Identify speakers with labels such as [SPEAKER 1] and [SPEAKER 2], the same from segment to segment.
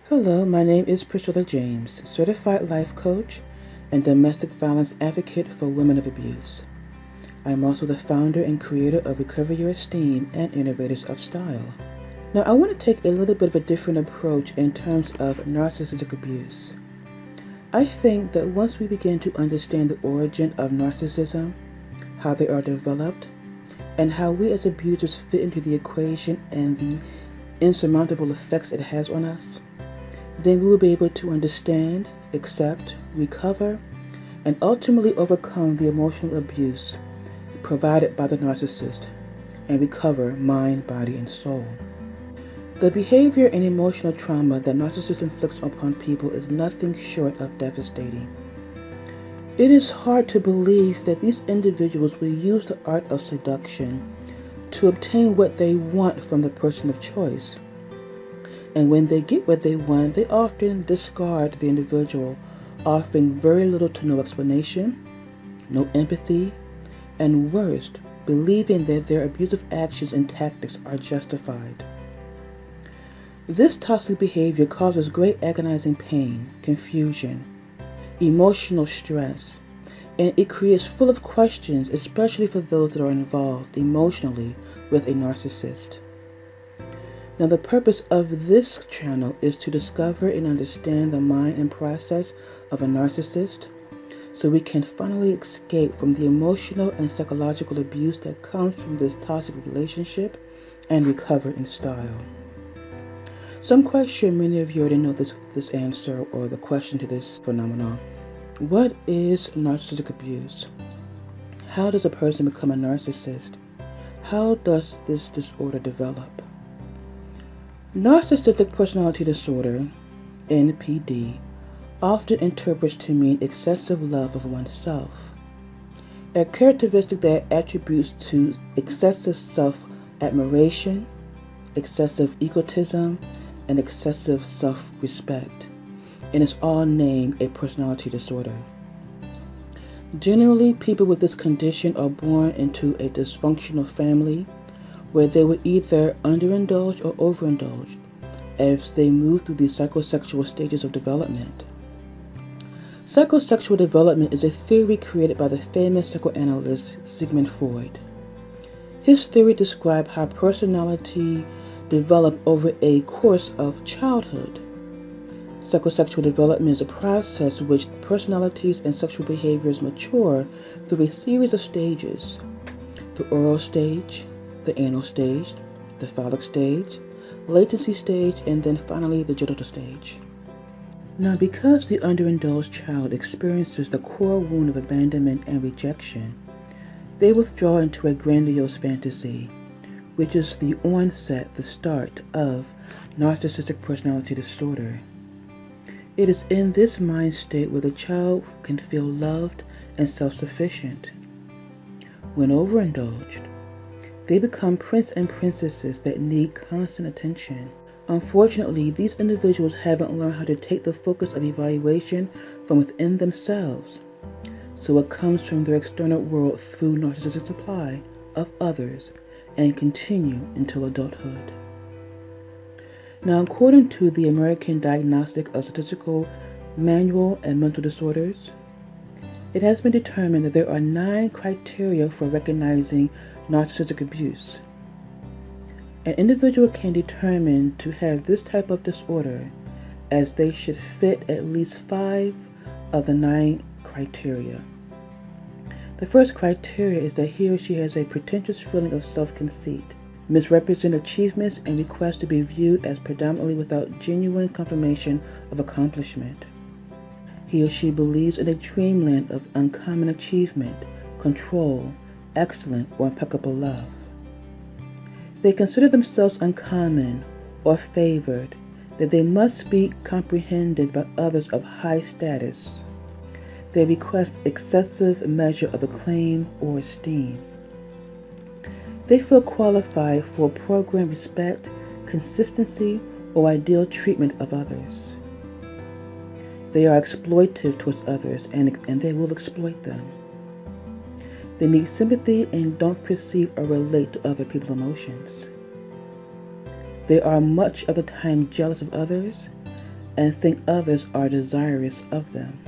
[SPEAKER 1] Hello, my name is Priscilla James, certified life coach and domestic violence advocate for women of abuse. I am also the founder and creator of Recover Your Esteem and Innovators of Style. Now, I want to take a little bit of a different approach in terms of narcissistic abuse. I think that once we begin to understand the origin of narcissism, how they are developed, and how we as abusers fit into the equation and the insurmountable effects it has on us, then we will be able to understand, accept, recover, and ultimately overcome the emotional abuse provided by the narcissist and recover mind, body, and soul. The behavior and emotional trauma that narcissists inflicts upon people is nothing short of devastating. It is hard to believe that these individuals will use the art of seduction to obtain what they want from the person of choice. And when they get what they want, they often discard the individual, offering very little to no explanation, no empathy, and worst, believing that their abusive actions and tactics are justified. This toxic behavior causes great agonizing pain, confusion, emotional stress, and it creates full of questions, especially for those that are involved emotionally with a narcissist. Now, the purpose of this channel is to discover and understand the mind and process of a narcissist so we can finally escape from the emotional and psychological abuse that comes from this toxic relationship and recover in style. So I'm quite sure many of you already know this answer or the question to this phenomenon. What is narcissistic abuse? How does a person become a narcissist? How does this disorder develop? Narcissistic personality disorder, NPD, often interprets to mean excessive love of oneself, a characteristic that attributes to excessive self-admiration, excessive egotism, and excessive self-respect, and is all named a personality disorder. Generally, people with this condition are born into a dysfunctional family where they were either underindulged or overindulged as they move through the psychosexual stages of development. Psychosexual development is a theory created by the famous psychoanalyst Sigmund Freud. His theory described how personality developed over a course of childhood. Psychosexual development is a process in which personalities and sexual behaviors mature through a series of stages: the oral stage, the anal stage, the phallic stage, latency stage, and then finally the genital stage. Now, because the underindulged child experiences the core wound of abandonment and rejection, they withdraw into a grandiose fantasy, which is the onset, the start of narcissistic personality disorder. It is in this mind state where the child can feel loved and self-sufficient. When overindulged, they become prince and princesses that need constant attention. Unfortunately, these individuals haven't learned how to take the focus of evaluation from within themselves, so it comes from their external world through narcissistic supply of others and continue until adulthood. Now, according to the American Diagnostic of Statistical Manual and Mental Disorders, it has been determined that there are 9 criteria for recognizing narcissistic abuse. An individual can determine to have this type of disorder as they should fit at least 5 of the 9 criteria. The first criteria is that he or she has a pretentious feeling of self-conceit, misrepresent achievements, and request to be viewed as predominantly without genuine confirmation of accomplishment. He or she believes in a dreamland of uncommon achievement, control, excellent or impeccable love. They consider themselves uncommon or favored, that they must be comprehended by others of high status. They request excessive measure of acclaim or esteem. They feel qualified for program respect, consistency, or ideal treatment of others. They are exploitive towards others and they will exploit them. They need sympathy and don't perceive or relate to other people's emotions. They are much of the time jealous of others, and think others are desirous of them.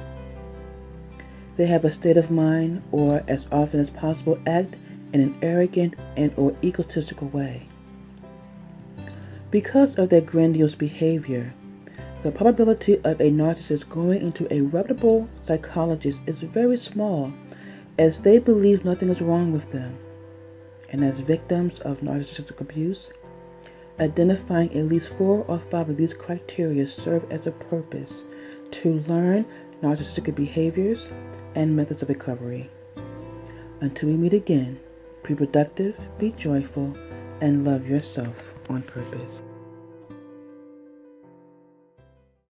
[SPEAKER 1] They have a state of mind, or as often as possible act in an arrogant and or egotistical way. Because of their grandiose behavior, the probability of a narcissist going into a reputable psychologist is very small, as they believe nothing is wrong with them. And as victims of narcissistic abuse, identifying at least 4 or 5 of these criteria serve as a purpose to learn narcissistic behaviors and methods of recovery. Until we meet again, be productive, be joyful, and love yourself on purpose.